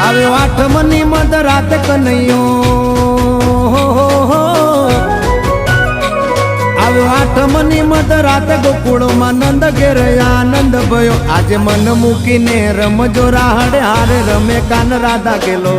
આવ્યો આઠમની મધ રાત કનૈયો, આવ્યો આઠમની મધ રાત ગોકુળમાં નંદ ઘેર આનંદ ભયો. આજે મન મૂકીને રમજો રાહડે હારે રમે કાન રાધા કેલો.